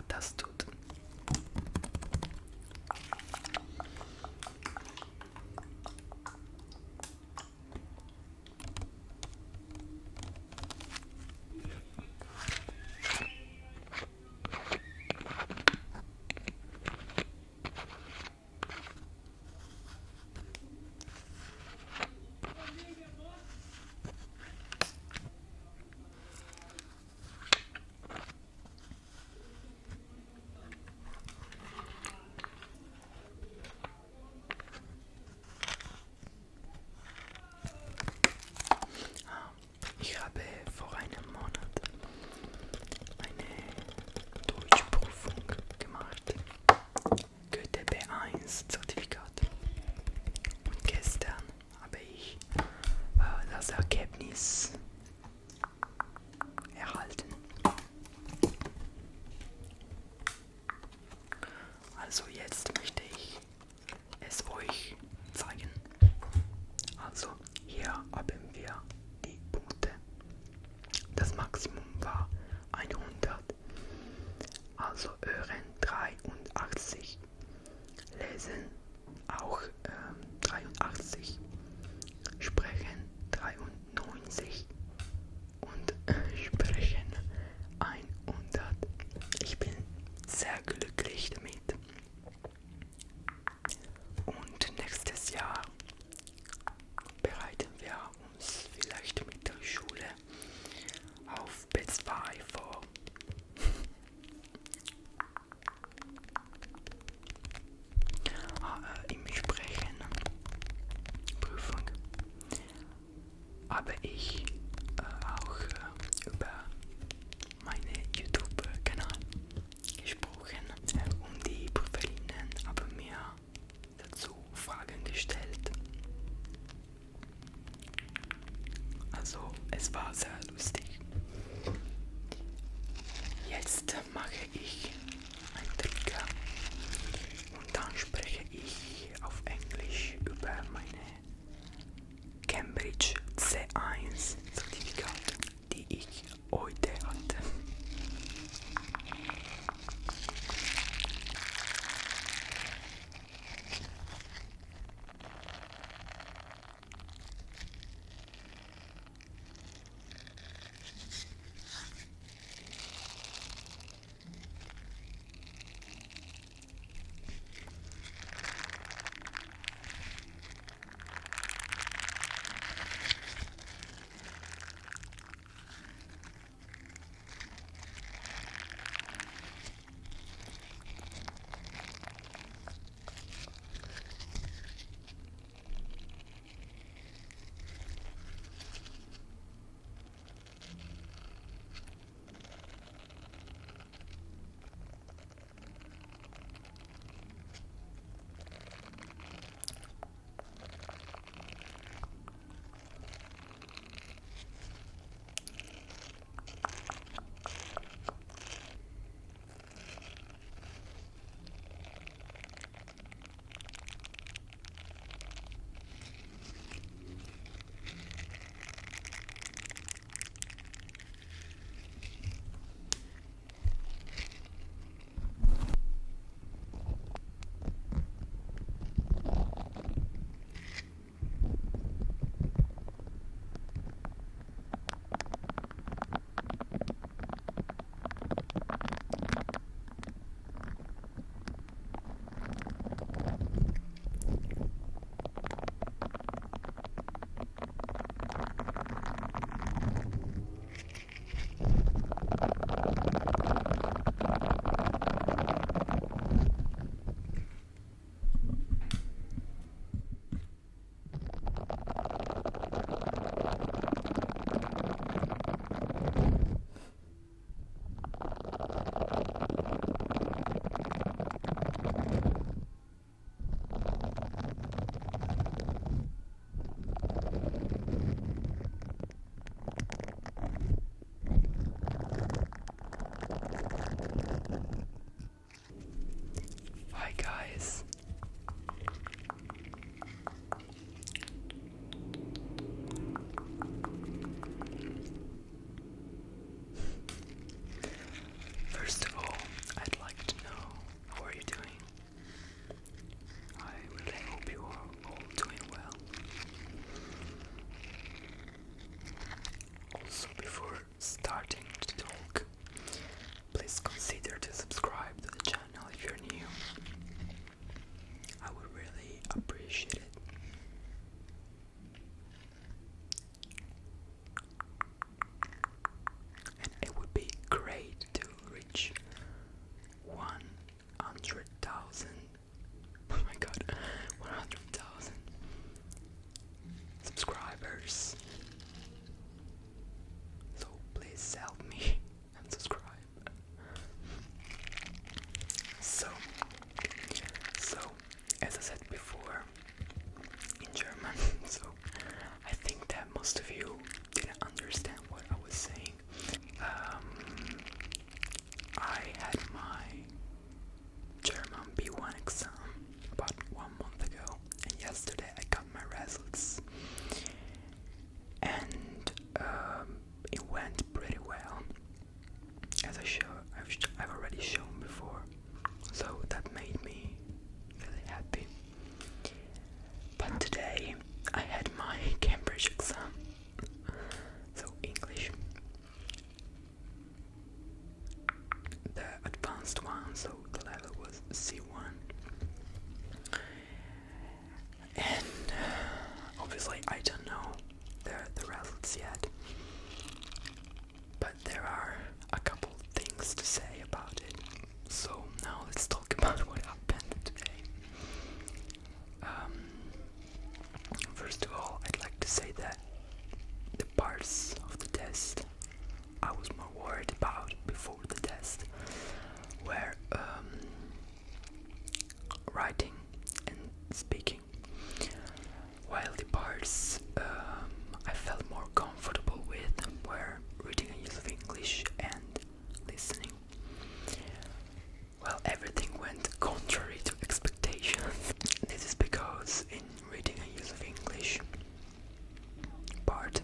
das tut. Ich habe vor einem Monat eine Deutschprüfung gemacht, Goethe B1 Zertifikat. Und gestern habe ich das Ergebnis erhalten. Also jetzt möchte ich es euch zeigen. Also hier haben wir die Punkte. Das Maximum war 100, also hören 83, lesen auch 83, sprechen 93 und sprechen 100. Ich bin sehr glücklich damit. Und nächstes Jahr bereiten wir uns vielleicht mit der Schule auf B2 vor. Im Sprechen Prüfung habe ich auch über meinen YouTube-Kanal gesprochen und die Prüferinnen haben mir dazu Fragen gestellt. Also es war sehr lustig. had my German B1 exam about 1 month ago, and yesterday I got my results, and it went pretty well, as I've already shown before, so that made me really happy. But today I had my Cambridge exam, so English, the advanced one, so the level was C1, and obviously I don't know the results yet, but there are a couple things to say about it. So now let's talk about what happened today. First of all, I'd like to say that the parts of the test I was more worried about before the test were writing and speaking, while the parts I felt more comfortable with were reading and use of English and listening. Well, everything went contrary to expectations. This is because in reading and use of English part,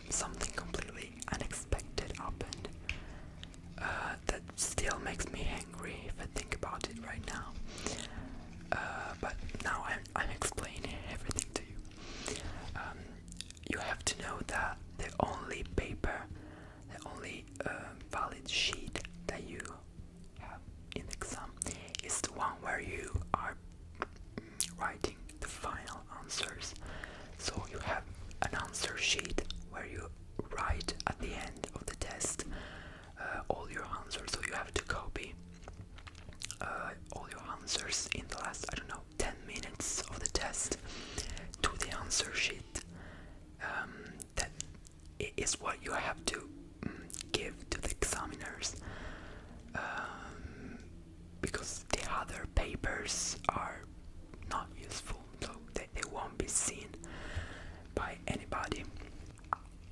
something completely unexpected happened that still makes me angry if I think about it right now. But now I'm explaining everything to you. You have to know that the only paper, the only valid sheet that you have in the exam is the one where you are writing the final answers. So you have an answer sheet where you write at the end of the test all your answers. So you have to copy all your answers in the last, 10 minutes of the test to the answer sheet. That is what you have to give to the examiners, because the other papers are not useful, so they won't be seen by anybody.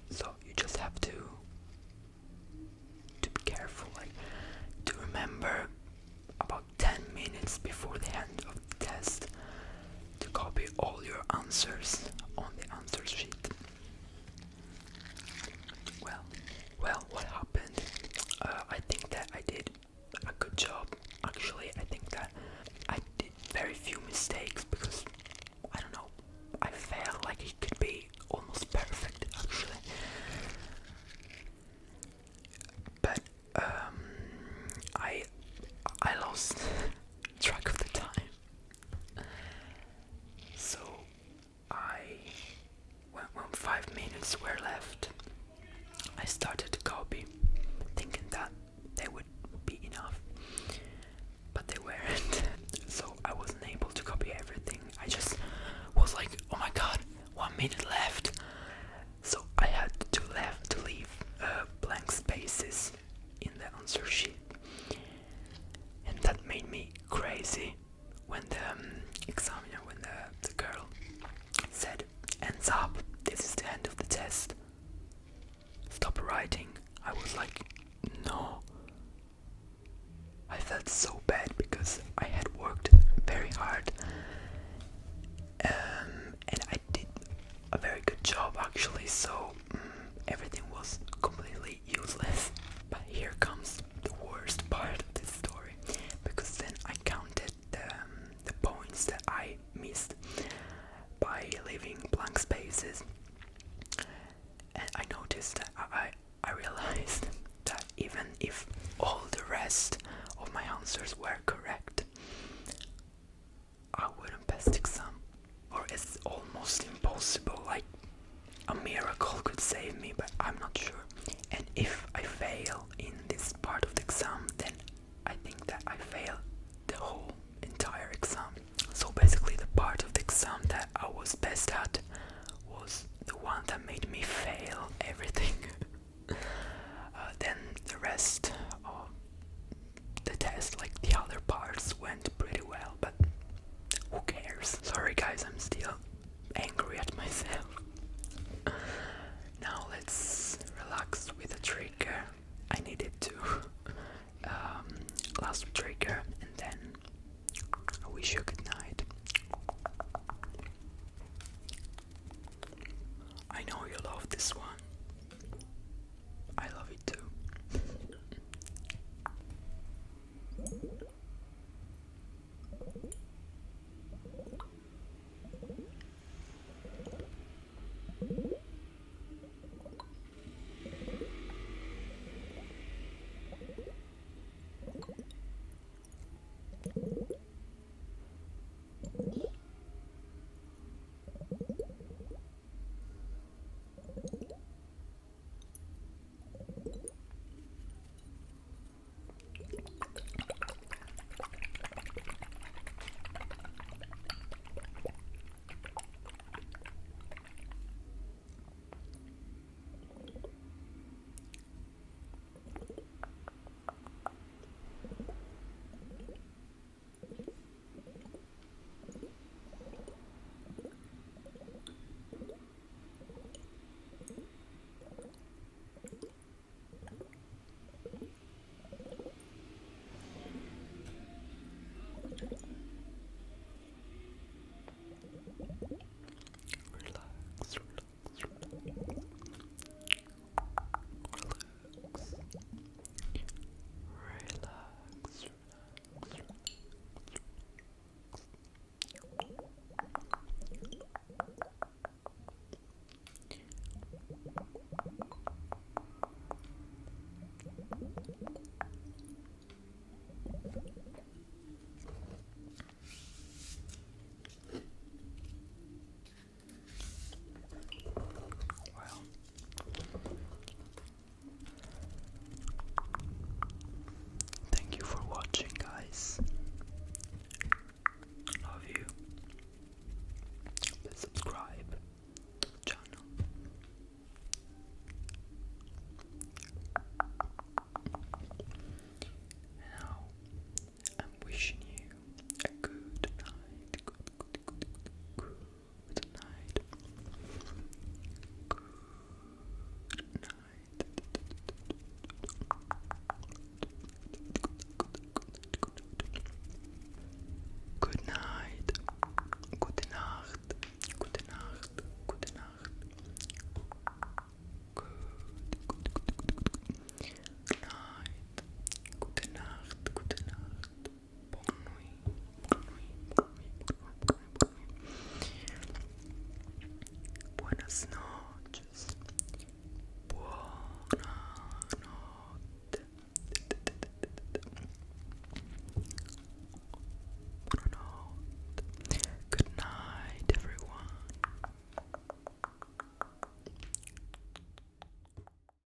So you just have to be careful, to remember about 10 minutes before the end of the test to copy all your answers on the answer sheet. Well, what happened? I think that I did a good job. Actually, I think that I did very few mistakes because, I felt like it could be almost perfect, actually. But I lost track of the time. So when 5 minutes were left, I started to copy, thinking that they would be enough, but they weren't. So I wasn't able to copy everything. I just was like, oh my god, 1 minute left. So I had to leave blank spaces in the answer sheet, and that made me crazy when the examiner, when the girl said, "Ends up, this is the end of the test. Stop writing." I was like, no. I felt so bad because I had worked very hard, and I did a very good job actually, so everything was completely useless. But here comes the worst part of this story, because then I counted the points that I missed by leaving blank spaces, and I noticed that I realized that even if all the rest of my answers were correct, I wouldn't pass the exam, or it's almost impossible. Like a miracle could save me, but I'm not sure. And if